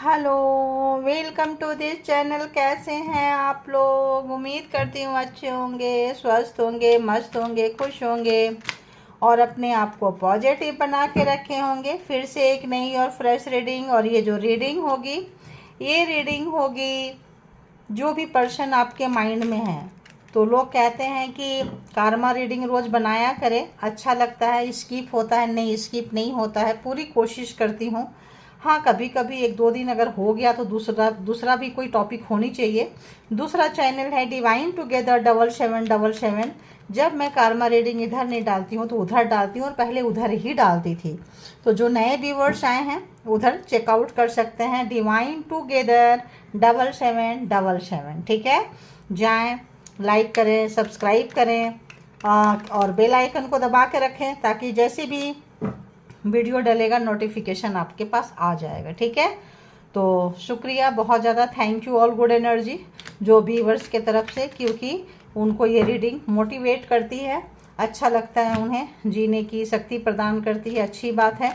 Hello, welcome to this channel. कैसे हैं आप लोग? उम्मीद करती हूँ अच्छे होंगे, स्वस्थ होंगे, मस्त होंगे, खुश होंगे और अपने आप को पॉजिटिव बना के रखे होंगे। फिर से एक नई और फ्रेश रीडिंग। और ये जो रीडिंग होगी, ये रीडिंग होगी जो भी पर्सन आपके माइंड में है। तो लोग कहते हैं कि कार्मा रीडिंग रोज़ बनाया करें, अच्छा लगता है। स्किप होता है? नहीं, स्किप नहीं होता है, पूरी कोशिश करती हूँ। हाँ, कभी कभी एक दो दिन अगर हो गया तो दूसरा भी कोई टॉपिक होनी चाहिए। दूसरा चैनल है डिवाइन टुगेदर 7777। जब मैं कार्मा रीडिंग इधर नहीं डालती हूँ तो उधर डालती हूँ, और पहले उधर ही डालती थी। तो जो नए व्यूवर्स आए हैं उधर चेकआउट कर सकते हैं, डिवाइन टुगेदर 7777। ठीक है, जाएं, लाइक करें, सब्सक्राइब करें और बेल आइकन को दबा के रखें ताकि जैसे भी वीडियो डलेगा नोटिफिकेशन आपके पास आ जाएगा। ठीक है, तो शुक्रिया, बहुत ज़्यादा thank you all good energy जो व्यूवर्स के तरफ से, क्योंकि उनको ये रीडिंग मोटिवेट करती है, अच्छा लगता है, उन्हें जीने की शक्ति प्रदान करती है, अच्छी बात है।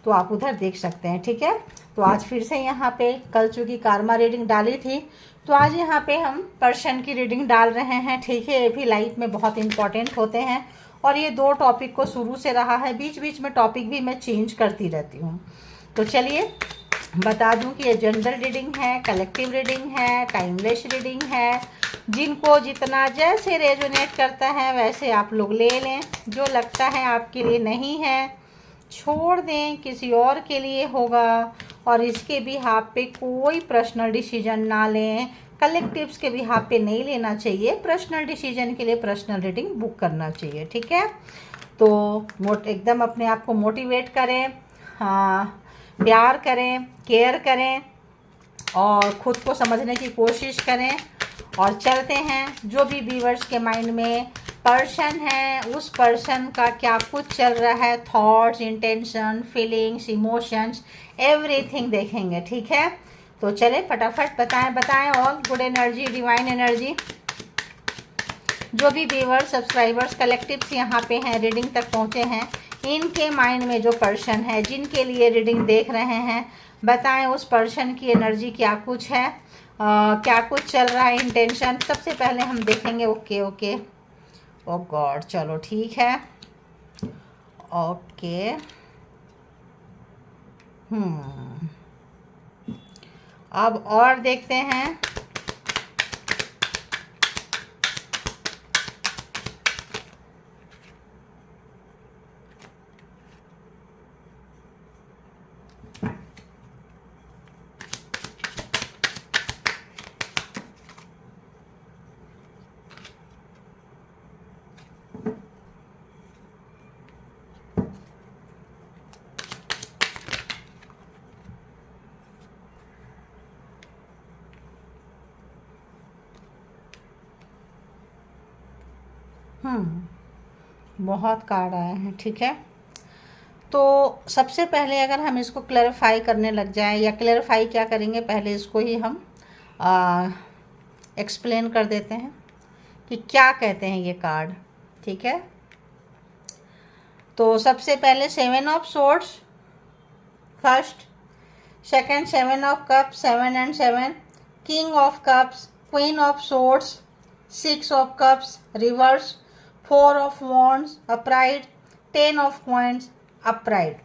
तो आप उधर देख सकते हैं। ठीक है, तो आज फिर से यहाँ पे कल चूँकि कार्मा रीडिंग डाली थी तो आज यहाँ पे हम पर्सन की रीडिंग डाल रहे हैं। ठीक है, ये भी लाइफ में बहुत इंपॉर्टेंट होते हैं और ये दो टॉपिक को शुरू से रहा है, बीच बीच में टॉपिक भी मैं चेंज करती रहती हूँ। तो चलिए बता दूं कि ये जनरल रीडिंग है, कलेक्टिव रीडिंग है, टाइमलेस रीडिंग है। जिनको जितना जैसे रेजोनेट करता है वैसे आप लोग ले लें। जो लगता है आपके लिए नहीं है छोड़ दें, किसी और के लिए होगा। और इसके बिहाफ पे कोई पर्सनल डिसीजन ना लें, कलेक्टिव्स के बिहाफ पे नहीं लेना चाहिए। पर्सनल डिसीजन के लिए पर्सनल रीडिंग बुक करना चाहिए। ठीक है, तो एकदम अपने आप को मोटिवेट करें, हाँ, प्यार करें, केयर करें और ख़ुद को समझने की कोशिश करें। और चलते हैं जो भी व्यूअर्स के माइंड में पर्सन है उस पर्सन का क्या कुछ चल रहा है, thoughts, intention, feelings, emotions, everything देखेंगे। ठीक है, तो चले फटाफट बताएं all good energy, divine energy. जो भी व्यूअर्स, सब्सक्राइबर्स, कलेक्टिव्स यहाँ पे हैं, रीडिंग तक पहुँचे हैं, इनके माइंड में जो पर्सन है जिनके लिए रीडिंग देख रहे हैं, बताएं उस पर्सन की एनर्जी क्या कुछ है, क्या कुछ चल रहा है, इंटेंशन। सबसे पहले हम देखेंगे। ओके ओके, ओ गॉड, चलो ठीक है, ओके। अब और देखते हैं। बहुत कार्ड आए हैं। ठीक है, तो सबसे पहले अगर हम इसको क्लैरिफाई करने लग जाएं, या क्लैरिफाई क्या करेंगे, पहले इसको ही हम एक्सप्लेन कर देते हैं कि क्या कहते हैं ये कार्ड। ठीक है, तो सबसे पहले 7 of swords first, second 7 of cups, 7 and 7, king of cups, queen of swords, 6 of cups reverse, 4 of wands upright, 10 of coins upright.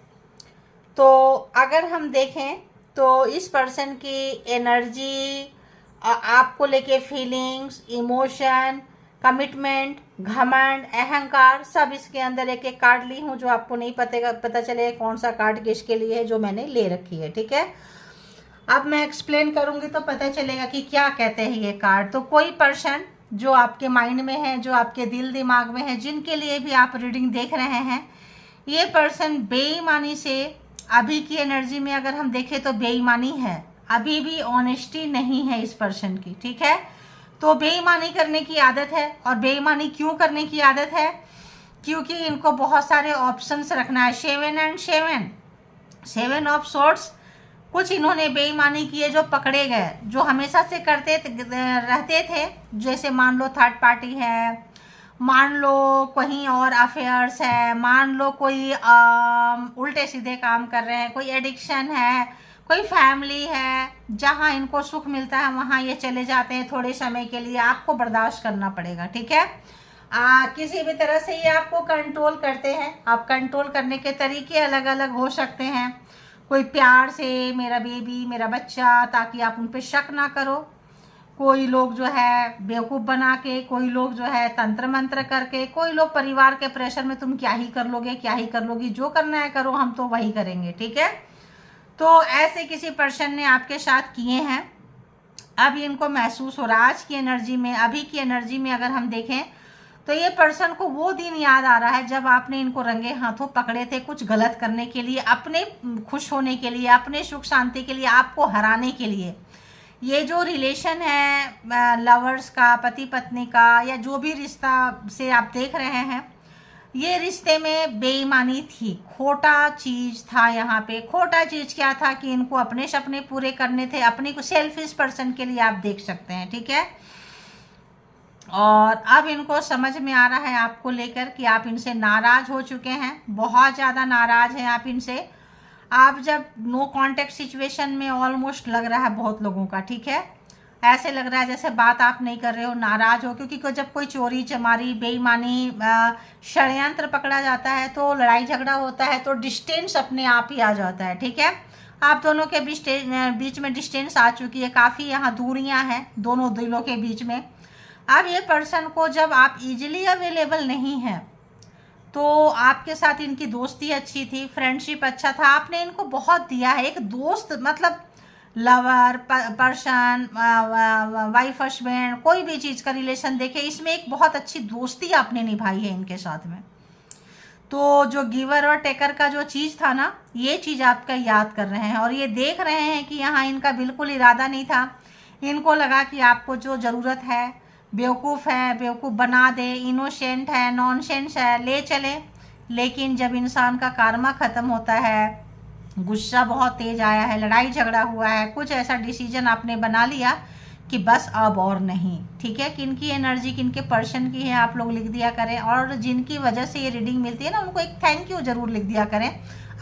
तो अगर हम देखें तो इस पर्सन की एनर्जी, आपको लेके फीलिंग्स, इमोशन, कमिटमेंट, घमंड, अहंकार, सब इसके अंदर एक एक कार्ड ली हूँ जो आपको नहीं पता चले कौन सा कार्ड किसके लिए है, जो मैंने ले रखी है। ठीक है, अब मैं एक्सप्लेन करूँगी तो पता चलेगा कि क्या कहते हैं ये कार्ड। तो कोई पर्सन जो आपके माइंड में है, जो आपके दिल दिमाग में है, जिनके लिए भी आप रीडिंग देख रहे हैं, ये पर्सन बेईमानी से, अभी की एनर्जी में अगर हम देखें तो बेईमानी है, अभी भी ऑनेस्टी नहीं है इस पर्सन की। ठीक है, तो बेईमानी करने की आदत है। और बेईमानी क्यों करने की आदत है? क्योंकि इनको बहुत सारे ऑप्शंस रखना है। 7 एंड 7, 7 ऑफ सोर्ड्स, कुछ इन्होंने बेईमानी किए जो पकड़े गए, जो हमेशा से करते रहते थे। जैसे मान लो थर्ड पार्टी है, मान लो कहीं और अफेयर्स है, मान लो कोई उल्टे सीधे काम कर रहे हैं, कोई एडिक्शन है, कोई फैमिली है जहाँ इनको सुख मिलता है वहाँ ये चले जाते हैं थोड़े समय के लिए, आपको बर्दाश्त करना पड़ेगा, ठीक है। किसी भी तरह से ये आपको कंट्रोल करते हैं। आप कंट्रोल करने के तरीके अलग अलग हो सकते हैं। कोई प्यार से मेरा बेबी, मेरा बच्चा, ताकि आप उन पे शक ना करो। कोई लोग जो है बेवकूफ़ बना के, कोई लोग जो है तंत्र मंत्र करके, कोई लोग परिवार के प्रेशर में तुम क्या ही कर लोगे, क्या ही कर लोगी, जो करना है करो, हम तो वही करेंगे, ठीक है। तो ऐसे किसी पर्सन ने आपके साथ किए हैं। अब इनको महसूस हो रहा है आज की एनर्जी में, अभी की एनर्जी में अगर हम देखें तो ये पर्सन को वो दिन याद आ रहा है जब आपने इनको रंगे हाथों पकड़े थे कुछ गलत करने के लिए, अपने खुश होने के लिए, अपने सुख शांति के लिए, आपको हराने के लिए। ये जो रिलेशन है लवर्स का, पति पत्नी का, या जो भी रिश्ता से आप देख रहे हैं, ये रिश्ते में बेईमानी थी, खोटा चीज़ था। यहाँ पे खोटा चीज़ क्या था कि इनको अपने सपने पूरे करने थे, अपने को सेल्फिश पर्सन के लिए आप देख सकते हैं, ठीक है। और अब इनको समझ में आ रहा है आपको लेकर कि आप इनसे नाराज़ हो चुके हैं, बहुत ज़्यादा नाराज़ हैं आप इनसे। आप जब नो कांटेक्ट सिचुएशन में ऑलमोस्ट लग रहा है बहुत लोगों का, ठीक है, ऐसे लग रहा है जैसे बात आप नहीं कर रहे हो, नाराज़ हो, क्योंकि जब कोई चोरी चमारी, बेईमानी, षड्यंत्र पकड़ा जाता है तो लड़ाई झगड़ा होता है तो डिस्टेंस अपने आप ही आ जाता है, ठीक है। आप दोनों के बीच में डिस्टेंस आ चुकी है, काफ़ी यहाँ दूरियाँ हैं दोनों दिलों के बीच में। अब ये पर्सन को जब आप इजीली अवेलेबल नहीं हैं तो आपके साथ इनकी दोस्ती अच्छी थी, फ्रेंडशिप अच्छा था, आपने इनको बहुत दिया है। एक दोस्त मतलब लवर पर्सन, वाइफ हस्बैंड, कोई भी चीज़ का रिलेशन देखे, इसमें एक बहुत अच्छी दोस्ती आपने निभाई है इनके साथ में। तो जो गिवर और टेकर का जो चीज़ था ना, ये चीज़ आपका याद कर रहे हैं और ये देख रहे हैं कि यहाँ इनका बिल्कुल इरादा नहीं था। इनको लगा कि आपको जो ज़रूरत है, बेवकूफ़ है, बेवकूफ़ बना दे, इनोसेंट है, नॉनसेंस है, ले चले। लेकिन जब इंसान का कार्मा ख़त्म होता है, गुस्सा बहुत तेज़ आया है, लड़ाई झगड़ा हुआ है, कुछ ऐसा डिसीजन आपने बना लिया कि बस अब और नहीं, ठीक है। किनकी एनर्जी किनके पर्सन की है आप लोग लिख दिया करें, और जिनकी वजह से ये रीडिंग मिलती है ना, उनको एक थैंक यू ज़रूर लिख दिया करें,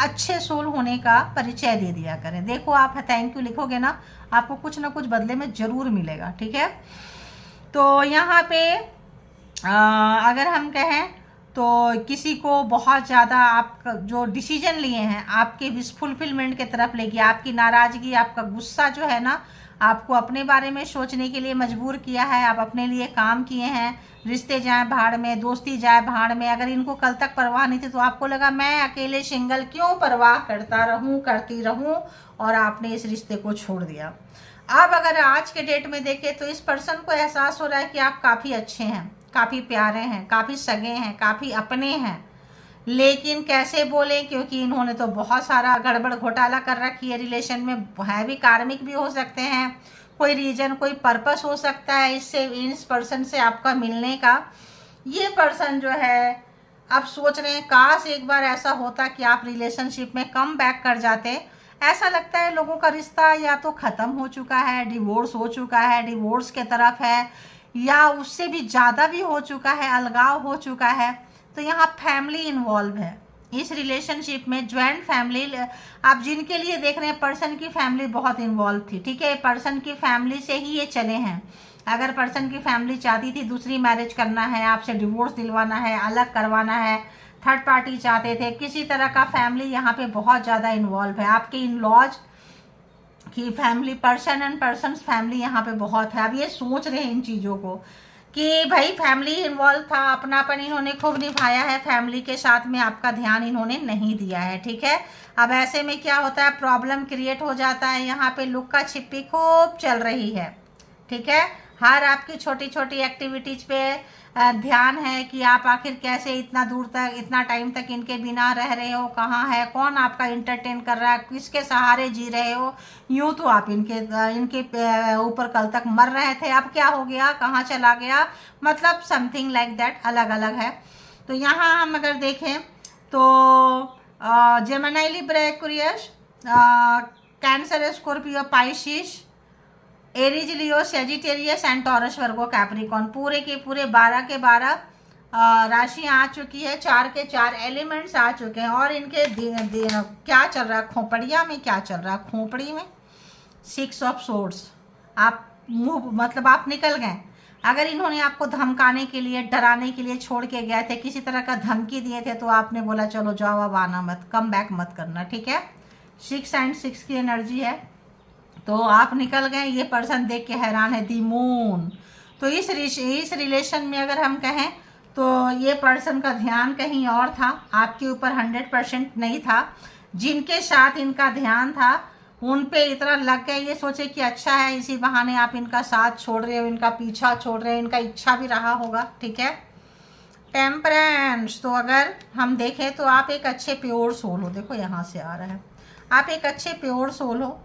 अच्छे सोल होने का परिचय दे दिया करें। देखो आप थैंक यू लिखोगे ना, आपको कुछ ना कुछ बदले में ज़रूर मिलेगा, ठीक है। तो यहाँ पे अगर हम कहें तो किसी को बहुत ज़्यादा आप जो डिसीजन लिए हैं आपके विश फुलफिलमेंट की तरफ ले गया, आपकी नाराज़गी, आपका गुस्सा जो है ना, आपको अपने बारे में सोचने के लिए मजबूर किया है। आप अपने लिए काम किए हैं, रिश्ते जाए भाड़ में, दोस्ती जाए भाड़ में। अगर इनको कल तक परवाह नहीं थी तो आपको लगा मैं अकेले सिंगल क्यों परवाह करती रहूं, और आपने इस रिश्ते को छोड़ दिया। अब अगर आज के डेट में देखें तो इस पर्सन को एहसास हो रहा है कि आप काफ़ी अच्छे हैं, काफ़ी प्यारे हैं, काफ़ी सगे हैं, काफ़ी अपने हैं, लेकिन कैसे बोले, क्योंकि इन्होंने तो बहुत सारा गड़बड़ घोटाला कर रखी है रिलेशन में। है भी कार्मिक भी हो सकते हैं, कोई रीजन, कोई पर्पस हो सकता है इससे, इस पर्सन से आपका मिलने का। ये पर्सन जो है अब सोच रहे हैं काश एक बार ऐसा होता कि आप रिलेशनशिप में कम बैक कर जाते। ऐसा लगता है लोगों का रिश्ता या तो ख़त्म हो चुका है, डिवोर्स हो चुका है, डिवोर्स के तरफ है, या उससे भी ज़्यादा भी हो चुका है, अलगाव हो चुका है। तो यहाँ फैमिली इन्वॉल्व है इस रिलेशनशिप में, ज्वाइंट फैमिली। आप जिनके लिए देख रहे हैं पर्सन की फैमिली बहुत इन्वॉल्व थी, ठीक है। पर्सन की फैमिली से ही ये चले हैं। अगर पर्सन की फैमिली चाहती थी दूसरी मैरिज करना है, आपसे डिवोर्स दिलवाना है, अलग करवाना है, थर्ड पार्टी चाहते थे, किसी तरह का फैमिली यहाँ पे बहुत ज़्यादा इन्वॉल्व है। आपके इन लॉज की family, person and person family यहाँ पे बहुत है। अब ये सोच रहे हैं इन चीज़ों को कि भाई फैमिली इन्वॉल्व था, अपनापन इन्होंने खूब निभाया है, फैमिली के साथ में आपका ध्यान इन्होंने नहीं दिया है, ठीक है। अब ऐसे में क्या होता है, प्रॉब्लम क्रिएट हो जाता है। यहाँ पे लुक्का छिपी खूब चल रही है, ठीक है। हर आपकी छोटी छोटी एक्टिविटीज़ पे ध्यान है कि आप आखिर कैसे इतना दूर तक, इतना टाइम तक इनके बिना रह रहे हो, कहाँ है, कौन आपका इंटरटेन कर रहा है, किसके सहारे जी रहे हो। यूँ तो आप इनके ऊपर कल तक मर रहे थे, अब क्या हो गया, कहाँ चला गया, मतलब समथिंग लाइक दैट, अलग अलग है। तो यहाँ हम अगर देखें तो Gemini, Libra, Aquarius, cancer, Scorpio, Pisces, Aries, Leo, Sagittarius and taurus, Virgo, Capricorn, पूरे के पूरे 12 के 12 राशि आ चुकी है, 4 के 4 एलिमेंट्स आ चुके हैं। और इनके क्या चल रहा है खोपड़िया में, क्या चल रहा है खोपड़ी में, 6 ऑफ सोर्ड्स। आप मुंह मतलब आप निकल गए। अगर इन्होंने आपको धमकाने के लिए, डराने के लिए छोड़ के गए थे, किसी तरह का धमकी दिए थे, तो आपने बोला चलो जाओ अब आना मत, कम बैक मत करना, ठीक है। 6 एंड 6 की एनर्जी है, तो आप निकल गए। ये पर्सन देख के हैरान है, दी मून। तो इस रिलेशन में अगर हम कहें तो ये पर्सन का ध्यान कहीं और था, आपके ऊपर 100% नहीं था। जिनके साथ इनका ध्यान था उन पे इतना लग गया, ये सोचे कि अच्छा है इसी बहाने आप इनका साथ छोड़ रहे हो, इनका पीछा छोड़ रहे हो, इनका इच्छा भी रहा होगा, ठीक है। टेम्परेंस, तो अगर हम देखें तो आप एक अच्छे प्योर सोल हो, देखो यहाँ से आ रहा है, आप एक अच्छे प्योर सोल हो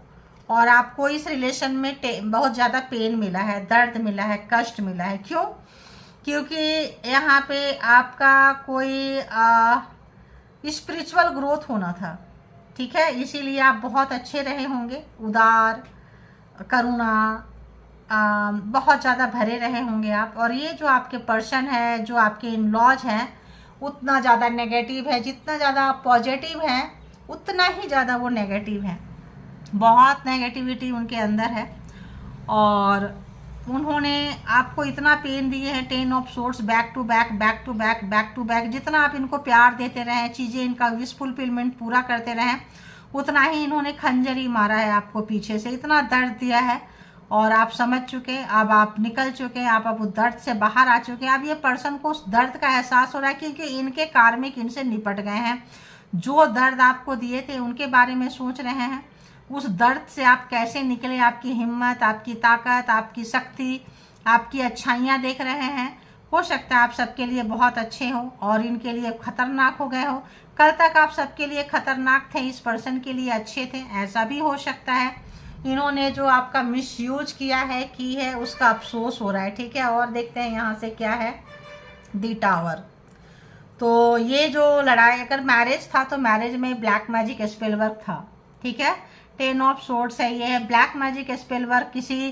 और आपको इस रिलेशन में बहुत ज़्यादा पेन मिला है, दर्द मिला है, कष्ट मिला है। क्यों? क्योंकि यहाँ पे आपका कोई स्पिरिचुअल ग्रोथ होना था, ठीक है, इसीलिए आप बहुत अच्छे रहे होंगे, उदार, करुणा बहुत ज़्यादा भरे रहे होंगे आप। और ये जो आपके पर्सन है, जो आपके इन लॉज हैं, उतना ज़्यादा नेगेटिव है, जितना ज़्यादा आप पॉजिटिव हैं उतना ही ज़्यादा वो नेगेटिव है, बहुत नेगेटिविटी उनके अंदर है। और उन्होंने आपको इतना पेन दिए हैं, 10 of swords, back to back, back to back, back to back. जितना आप इनको प्यार देते रहें, चीज़ें इनका विश फुलफिलमेंट पूरा करते रहें, उतना ही इन्होंने खंजरी मारा है आपको पीछे से, इतना दर्द दिया है। और आप समझ चुके, अब आप निकल चुके, आप अब उस दर्द से बाहर आ चुके हैं। अब ये पर्सन को उस दर्द का एहसास हो रहा है, क्योंकि इनके कार्मिक इनसे निपट गए हैं। जो दर्द आपको दिए थे उनके बारे में सोच रहे हैं, उस दर्द से आप कैसे निकले, आपकी हिम्मत, आपकी ताकत, आपकी शक्ति, आपकी अच्छाइयाँ देख रहे हैं। हो सकता है आप सबके लिए बहुत अच्छे हो और इनके लिए खतरनाक हो गए हो। कल तक आप सबके लिए खतरनाक थे, इस पर्सन के लिए अच्छे थे, ऐसा भी हो सकता है। इन्होंने जो आपका मिसयूज किया है, की है, उसका अफसोस हो रहा है, ठीक है। और देखते हैं यहाँ से क्या है, दी टावर। तो ये जो लड़ाई, अगर मैरिज था तो मैरिज में ब्लैक मैजिक स्पेल वर्क था, ठीक है। 10 ऑफ सोर्ड्स है, ये है ब्लैक मैजिक स्पेल वर्क। किसी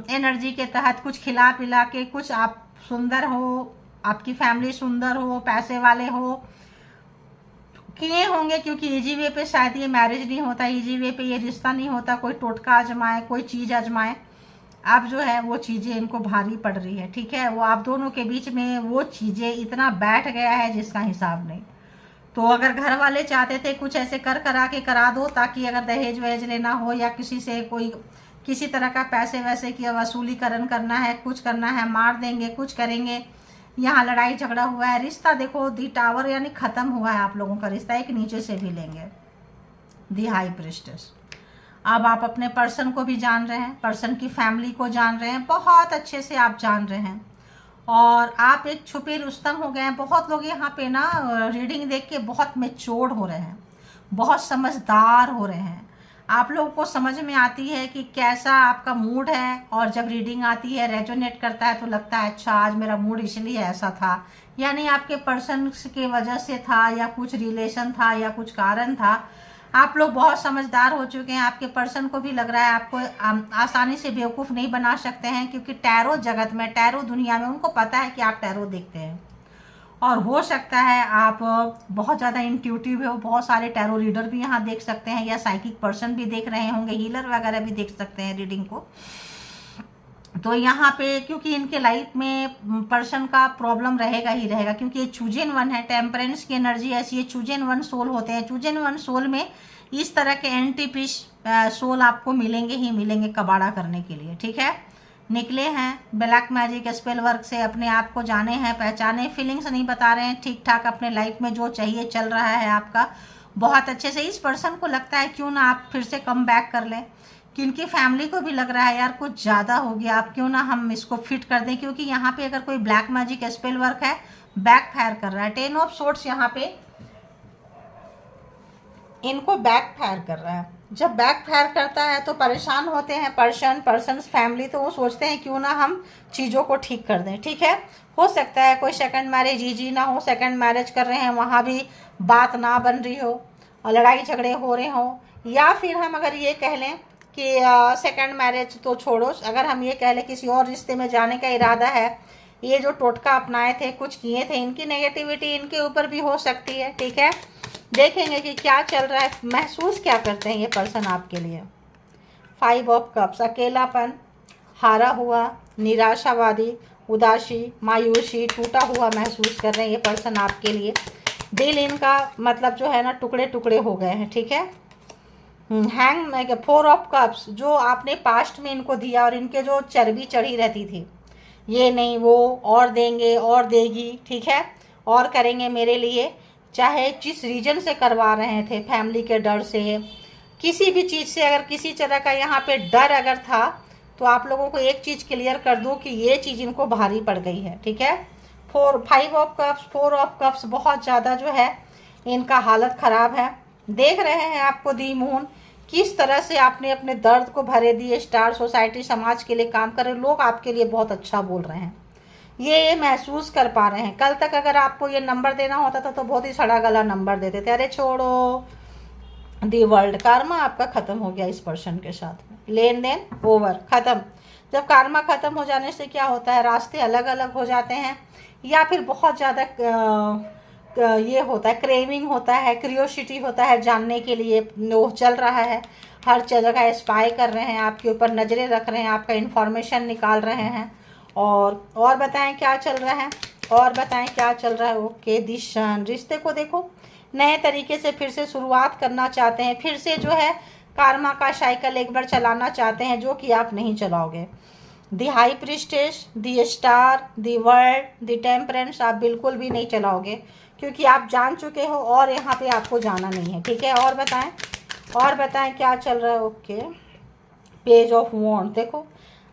एनर्जी के तहत कुछ खिला पिला के, कुछ आप सुंदर हो, आपकी फैमिली सुंदर हो, पैसे वाले हो, किए होंगे। क्योंकि इजी वे पे शायद ये मैरिज नहीं होता, इजी वे पे ये रिश्ता नहीं होता, कोई टोटका आजमाए, कोई चीज़ आजमाए। अब जो है वो चीज़ें इनको भारी पड़ रही है, ठीक है। वो आप दोनों के बीच में वो चीज़ें इतना बैठ गया है जिसका हिसाब नहीं। तो अगर घर वाले चाहते थे कुछ ऐसे करा के करा दो, ताकि अगर दहेज वहेज लेना हो या किसी से कोई किसी तरह का पैसे वैसे की वसूलीकरण करना है, कुछ करना है, मार देंगे, कुछ करेंगे। यहाँ लड़ाई झगड़ा हुआ है, रिश्ता देखो दी टावर यानी ख़त्म हुआ है आप लोगों का रिश्ता। एक नीचे से भी लेंगे, दी हाई प्रिस्टेस। अब आप अपने पर्सन को भी जान रहे हैं, पर्सन की फैमिली को जान रहे हैं, बहुत अच्छे से आप जान रहे हैं। और आप एक छुपे रुस्तम हो गए हैं। बहुत लोग यहाँ पे ना रीडिंग देख के बहुत मैच्योर हो रहे हैं, बहुत समझदार हो रहे हैं। आप लोगों को समझ में आती है कि कैसा आपका मूड है, और जब रीडिंग आती है, रेजोनेट करता है, तो लगता है अच्छा आज मेरा मूड इसलिए ऐसा था, यानी आपके पर्सन के वजह से था, या कुछ रिलेशन था, या कुछ कारण था। आप लोग बहुत समझदार हो चुके हैं। आपके पर्सन को भी लग रहा है आपको आसानी से बेवकूफ़ नहीं बना सकते हैं, क्योंकि टैरो जगत में, टैरो दुनिया में उनको पता है कि आप टैरो देखते हैं। और हो सकता है आप बहुत ज़्यादा इंट्यूटिव हो, बहुत सारे टैरो रीडर भी यहाँ देख सकते हैं, या साइकिक पर्सन भी देख रहे होंगे, हीलर वगैरह भी देख सकते हैं रीडिंग को। तो यहाँ पे क्योंकि इनके लाइफ में पर्सन का प्रॉब्लम रहेगा ही रहेगा, क्योंकि ये चूजन वन है, टेम्परेंस की एनर्जी ऐसी है, चूजन वन सोल होते हैं। चूजन वन सोल में इस तरह के एंटी पीस सोल आपको मिलेंगे ही मिलेंगे कबाड़ा करने के लिए, ठीक है। निकले हैं ब्लैक मैजिक स्पेल वर्क से, अपने आप को जाने हैं, पहचाने, फीलिंग्स नहीं बता रहे हैं, ठीक ठाक अपने लाइफ में जो चाहिए चल रहा है आपका बहुत अच्छे से। इस पर्सन को लगता है क्यों ना आप फिर से कम बैक कर लें, कि उनकी फैमिली को भी लग रहा है यार कुछ ज़्यादा हो गया, आप क्यों ना हम इसको फिट कर दें। क्योंकि यहाँ पे अगर कोई ब्लैक मैजिक स्पेल वर्क है, बैक फायर कर रहा है। 10 ऑफ सोर्ड्स यहाँ पे इनको बैक फायर कर रहा है। जब बैक फायर करता है तो परेशान होते हैं पर्सन्स फैमिली, तो वो सोचते हैं क्यों ना हम चीज़ों को ठीक कर दें, ठीक है। हो सकता है कोई सेकंड मैरिज ईजी ना हो, सेकंड मैरिज कर रहे हैं, वहाँ भी बात ना बन रही हो और लड़ाई झगड़े हो रहे हो। या फिर हम अगर ये कह लें कि सेकंड मैरिज तो छोड़ो, अगर हम ये कह लें किसी और रिश्ते में जाने का इरादा है, ये जो टोटका अपनाए थे, कुछ किए थे, इनकी नेगेटिविटी इनके ऊपर भी हो सकती है। ठीक है, देखेंगे कि क्या चल रहा है, महसूस क्या करते हैं ये पर्सन आपके लिए। 5 ऑफ कप्स, अकेलापन, हारा हुआ, निराशावादी, उदासी, मायूसी, टूटा हुआ महसूस कर रहे हैं ये पर्सन आपके लिए। दिल इनका मतलब जो है ना टुकड़े टुकड़े हो गए हैं। ठीक है, हैंग 4 ऑफ कप्स, जो आपने पास्ट में इनको दिया और इनके जो चर्बी चढ़ी रहती थी, ये नहीं वो और देंगे और देगी, ठीक है, और करेंगे मेरे लिए, चाहे जिस रीजन से करवा रहे थे, फैमिली के डर से, किसी भी चीज़ से, अगर किसी तरह का यहाँ पे डर अगर था, तो आप लोगों को एक चीज़ क्लियर कर दूँ कि ये चीज़ इनको भारी पड़ गई है। ठीक है, 5 ऑफ कप्स, 4 ऑफ कप्स, बहुत ज़्यादा जो है इनका हालत ख़राब है। देख रहे हैं आपको दी मून, किस तरह से आपने अपने दर्द को भरे दिए, स्टार सोसाइटी समाज के लिए काम कर रहे लोग आपके लिए बहुत अच्छा बोल रहे हैं, ये महसूस कर पा रहे हैं। कल तक अगर आपको ये नंबर देना होता था तो बहुत ही सड़ा गला नंबर देते थे, अरे छोड़ो, दी वर्ल्ड, कार्मा आपका ख़त्म हो गया इस पर्सन के साथ में, लेन देन ओवर, ख़त्म। जब कार्मा ख़त्म हो जाने से क्या होता है, रास्ते अलग अलग हो जाते हैं, या फिर बहुत ज़्यादा ये होता है, क्रेविंग होता है, क्यूरियोसिटी होता है जानने के लिए, वो चल रहा है, हर जगह स्पाई कर रहे हैं, आपके ऊपर नज़रें रख रहे हैं, आपका इन्फॉर्मेशन निकाल रहे हैं। और बताएं क्या चल रहा है, और बताएं क्या चल रहा है। ओके, दिशन, रिश्ते को देखो नए तरीके से फिर से शुरुआत करना चाहते हैं, फिर से जो है कार्मा का साइकिल एक बार चलाना चाहते हैं, जो कि आप नहीं चलाओगे। The high priestess, the star, the world, the temperance, आप बिल्कुल भी नहीं चलाओगे, क्योंकि आप जान चुके हो और यहाँ पे आपको जाना नहीं है। ठीक है, और बताएं क्या चल रहा है। ओके, पेज ऑफ वॉन्ड, देखो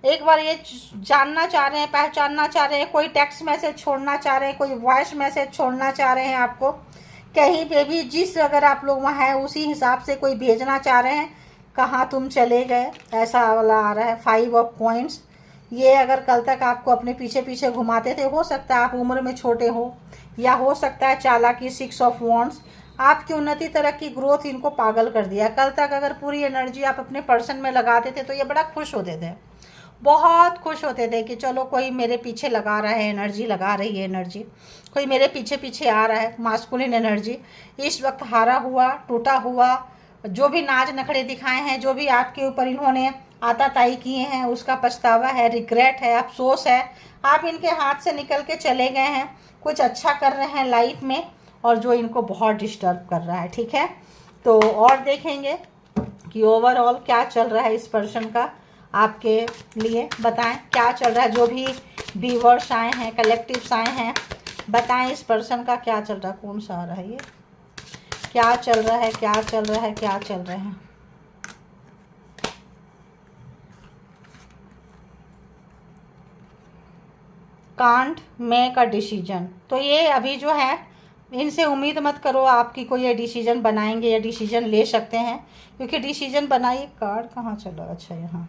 एक बार ये जानना चाह रहे हैं, पहचानना चाह रहे हैं, कोई टेक्स्ट मैसेज छोड़ना चाह रहे हैं, कोई वॉइस मैसेज छोड़ना चाह रहे हैं आपको, कहीं पे भी जिस अगर आप लोग वहाँ हैं उसी हिसाब से कोई भेजना चाह रहे हैं, कहाँ तुम चले गए, ऐसा वाला आ रहा है। 5 ऑफ कॉइन्स, ये अगर कल तक आपको अपने पीछे पीछे घुमाते थे, हो सकता है आप उम्र में छोटे हो, या हो सकता है चालाकी। 6 ऑफ वॉन्ड्स, आपकी उन्नति तरक्की ग्रोथ इनको पागल कर दिया। कल तक अगर पूरी एनर्जी आप अपने पर्सन में लगाते थे तो ये बड़ा खुश होते थे, बहुत खुश होते थे कि चलो कोई मेरे पीछे लगा रहा है एनर्जी, लगा रही है एनर्जी, कोई मेरे पीछे पीछे आ रहा है, मास्कुलिन एनर्जी। इस वक्त हारा हुआ, टूटा हुआ, जो भी नाज नखड़े दिखाए हैं, जो भी आपके ऊपर इन्होंने आताताई किए हैं, उसका पछतावा है, रिग्रेट है, अफसोस है, आप इनके हाथ से निकल के चले गए हैं, कुछ अच्छा कर रहे हैं लाइफ में, और जो इनको बहुत डिस्टर्ब कर रहा है। ठीक है, तो और देखेंगे कि ओवरऑल क्या चल रहा है इस पर्सन का आपके लिए, बताएं क्या चल रहा है। जो भी व्यूअर्स आए हैं, कलेक्टिव्स आए हैं, बताएं इस पर्सन का क्या चल रहा है। कौन सा आ रहा है ये, क्या चल रहा है, क्या चल रहा है, क्या चल रहा है। कांट मेक अ डिसीजन, तो ये अभी जो है इनसे उम्मीद मत करो आपकी कोई ये डिसीजन बनाएंगे या डिसीजन ले सकते हैं, क्योंकि डिसीजन बनाइए। कार्ड कहाँ चल रहा है, अच्छा यहाँ,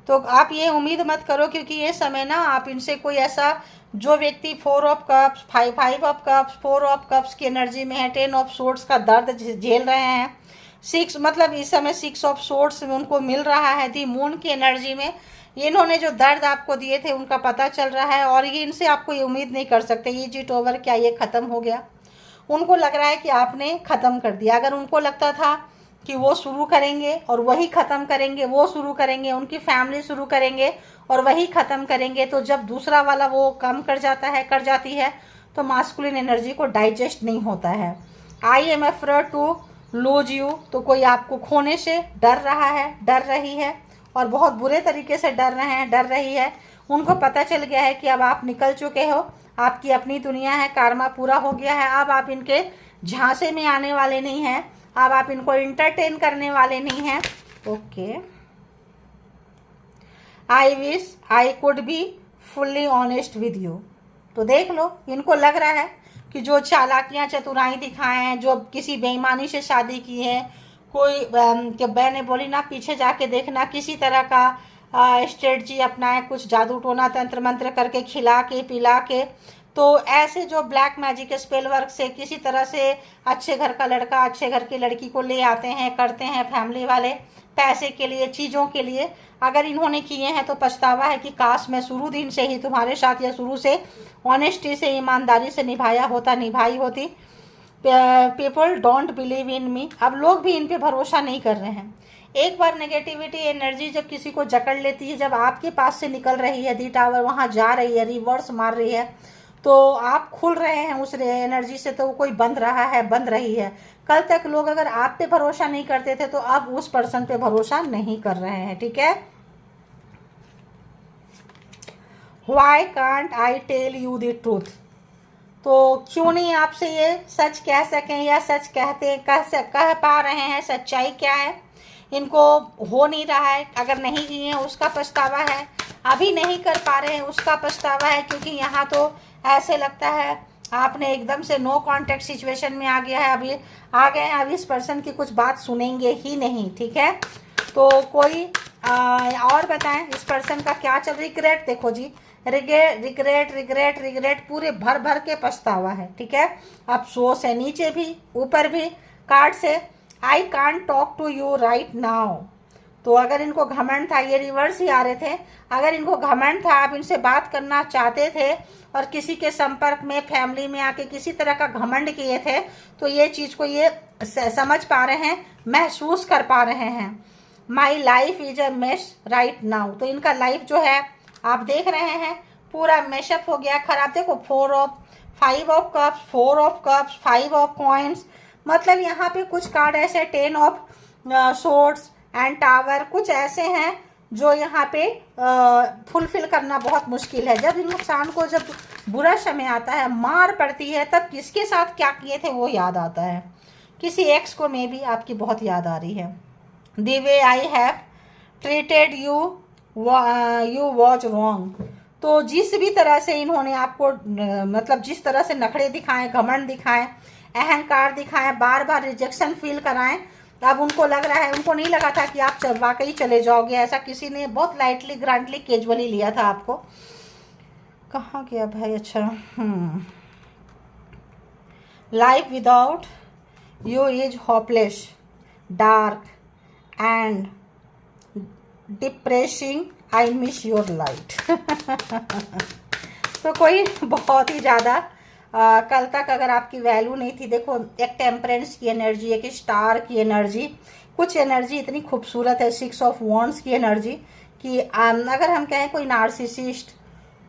तो आप ये उम्मीद मत करो, क्योंकि ये समय ना आप इनसे कोई ऐसा, जो व्यक्ति 4 of cups, 5 of cups, 4 of cups की एनर्जी में है, 10 ऑफ सोर्ड्स का दर्द झेल रहे हैं, 6 मतलब इस समय 6 ऑफ सोर्ड्स में उनको मिल रहा है, दी मून की एनर्जी में इन्होंने जो दर्द आपको दिए थे उनका पता चल रहा है, और ये इनसे आपको ये उम्मीद नहीं कर सकते। ये जीट ओवर, क्या ये ख़त्म हो गया, उनको लग रहा है कि आपने ख़त्म कर दिया। अगर उनको लगता था कि वो शुरू करेंगे और वही ख़त्म करेंगे, वो शुरू करेंगे, उनकी फैमिली शुरू करेंगे और वही ख़त्म करेंगे, तो जब दूसरा वाला वो कम कर जाता है, कर जाती है, तो मास्कुलिन एनर्जी को डाइजेस्ट नहीं होता है। I am afraid to lose you, तो कोई आपको खोने से डर रहा है, डर रही है, और बहुत बुरे तरीके से डर रहे हैं, डर रही है। उनको पता चल गया है कि अब आप निकल चुके हो, आपकी अपनी दुनिया है, कार्मा पूरा हो गया है, अब आप इनके झांसे में आने वाले नहीं हैं, अब आप इनको इंटरटेन करने वाले नहीं हैं। Okay, I wish I could be fully honest with you, तो देख लो इनको लग रहा है कि जो चालाकियां चतुराई दिखाए हैं, जो किसी बेईमानी से शादी की है, कोई कि मैंने बोली ना पीछे जाके देखना, किसी तरह का स्ट्रेटजी अपनाए, कुछ जादू टोना तंत्र मंत्र करके, खिला के पिला के तो ऐसे जो ब्लैक मैजिक स्पेल वर्क से किसी तरह से अच्छे घर का लड़का अच्छे घर की लड़की को ले आते हैं, करते हैं फैमिली वाले पैसे के लिए, चीज़ों के लिए, अगर इन्होंने किए हैं तो पछतावा है कि काश मैं शुरू दिन से ही तुम्हारे साथ या शुरू से ऑनेस्टी से, ईमानदारी से निभाई होती। पीपल डोंट बिलीव इन मी, अब लोग भी इन पे भरोसा नहीं कर रहे हैं। एक बार नेगेटिविटी एनर्जी जब किसी को जकड़ लेती है, जब आपके पास से निकल रही है, दी टावर वहाँ जा रही है, रिवर्स मार रही है, तो आप खुल रहे हैं उस एनर्जी से, तो कोई बंध रहा है, बंध रही है। कल तक लोग अगर आप पे भरोसा नहीं करते थे तो अब उस पर्सन पे भरोसा नहीं कर रहे हैं, ठीक है। Why can't I tell you the truth? तो क्यों नहीं आपसे ये सच कह सकें, या सच कह पा रहे हैं। सच्चाई क्या है, इनको हो नहीं रहा है, अगर नहीं किए हैं उसका पछतावा है, अभी नहीं कर पा रहे हैं उसका पछतावा है, क्योंकि यहाँ तो ऐसे लगता है आपने एकदम से नो कांटेक्ट सिचुएशन में आ गया है, अभी आ गए हैं, अभी इस पर्सन की कुछ बात सुनेंगे ही नहीं, ठीक है। तो कोई और बताएं इस पर्सन का क्या चल, रिग्रेट, देखो जी, रिग्रेट पूरे भर भर के पछतावा है, ठीक है। अफसोस है, नीचे भी ऊपर भी कार्ड से I can't talk to you right now. तो अगर इनको घमंड था, ये रिवर्स ही आ रहे थे, अगर इनको घमंड था, आप इनसे बात करना चाहते थे और किसी के संपर्क में, फैमिली में आके किसी तरह का घमंड किए थे, तो ये चीज़ को ये समझ पा रहे हैं, महसूस कर पा रहे हैं। My life is a mess right now, तो इनका लाइफ जो है आप देख रहे हैं पूरा मैशअप हो गया, खराब। देखो 5 of cups, 4 of cups, 5 of coins, मतलब यहाँ पे कुछ कार्ड ऐसे 10 ऑफ सोर्ड्स एंड टावर, कुछ ऐसे हैं जो यहाँ पे फुलफिल करना बहुत मुश्किल है। जब इंसान को जब बुरा समय आता है, मार पड़ती है, तब किसके साथ क्या किए थे वो याद आता है। किसी एक्स को में भी आपकी बहुत याद आ रही है। The way I have treated you was wrong, तो जिस भी तरह से इन्होंने आपको मतलब जिस तरह से नखड़े दिखाएं, घमंड दिखाएं, अहंकार दिखाएं, बार बार रिजेक्शन फील कराएं, अब उनको लग रहा है, उनको नहीं लगा था कि आप वाकई चले जाओगे। ऐसा किसी ने बहुत लाइटली, ग्रांटली, कैजुअली लिया था आपको। कहाँ गया भाई, अच्छा, life without you is hopeless, dark and depressing, I miss your light. तो कोई बहुत ही ज़्यादा कल तक अगर आपकी वैल्यू नहीं थी, देखो एक टेम्परेंस की एनर्जी, एक स्टार की एनर्जी, कुछ एनर्जी इतनी खूबसूरत है, 6 ऑफ वॉन्ड्स की एनर्जी कि अगर हम कहें कोई नार्सिसिस्ट,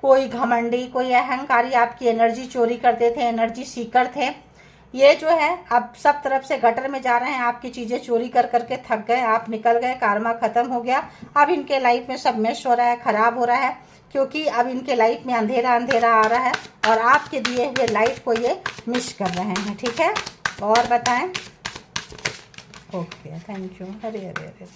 कोई घमंडी, कोई अहंकारी आपकी एनर्जी चोरी करते थे, एनर्जी सीकर थे, ये जो है अब सब तरफ से गटर में जा रहे हैं, आपकी चीज़ें चोरी कर करके थक गए, आप निकल गए, कार्मा खत्म हो गया। अब इनके लाइफ में सब मिस हो रहा है, खराब हो रहा है, क्योंकि अब इनके लाइफ में अंधेरा अंधेरा आ रहा है और आपके दिए हुए लाइट को ये मिस कर रहे हैं, ठीक है। और बताएं, ओके, थैंक यू। अरे अरे अरे,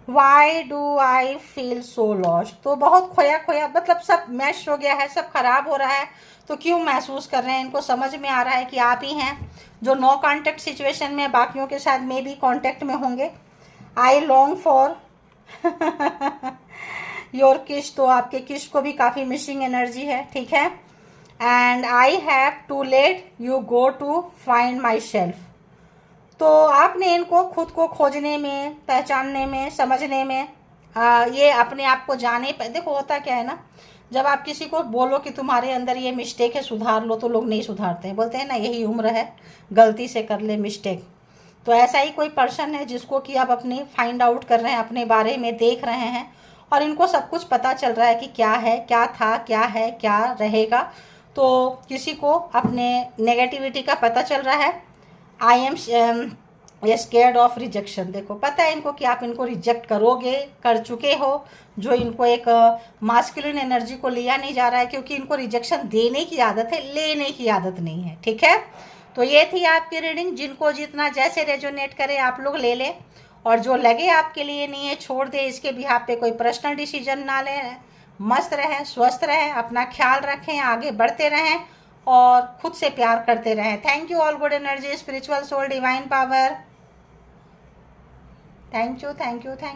why do I feel so lost, तो बहुत खोया खोया, मतलब सब मैश हो गया है, सब खराब हो रहा है, तो क्यों महसूस कर रहे हैं। इनको समझ में आ रहा है कि आप ही हैं जो नो कांटेक्ट सिचुएशन में, बाकियों के साथ में भी कांटेक्ट में होंगे। आई लॉन्ग फॉर योर किस, तो आपके किस को भी काफ़ी मिसिंग एनर्जी है, ठीक है। And I have to let you go to find myself, तो आपने इनको खुद को खोजने में, पहचानने में, समझने में, ये अपने आप को जाने पर, देखो होता क्या है ना, जब आप किसी को बोलो कि तुम्हारे अंदर ये मिस्टेक है, सुधार लो, तो लोग नहीं सुधारते हैं, बोलते हैं ना यही उम्र है, गलती से कर ले मिस्टेक। तो ऐसा ही कोई पर्सन है जिसको कि आप अपने फाइंड आउट कर रहे हैं, अपने बारे में देख रहे हैं, और इनको सब कुछ पता चल रहा है कि क्या है, क्या था, क्या है, क्या रहेगा। तो किसी को अपने नेगेटिविटी का पता चल रहा है। I am scared of rejection, देखो पता है इनको कि आप इनको रिजेक्ट करोगे, कर चुके हो, जो इनको एक मास्कुलिन एनर्जी को लिया नहीं जा रहा है, क्योंकि इनको रिजेक्शन देने की आदत है, लेने की आदत नहीं है, ठीक है। तो ये थी आपकी रीडिंग, जिनको जितना जैसे रेजोनेट करे आप लोग ले लें, और जो लगे आपके लिए नहीं है छोड़ दे, इसके बिहाफ पे कोई पर्सनल डिसीजन ना लें। मस्त रहें, स्वस्थ रहें, अपना ख्याल रखें, आगे बढ़ते रहें और खुद से प्यार करते रहें। Thank you all, good energy, spiritual soul, divine power. Thank you, thank you, thank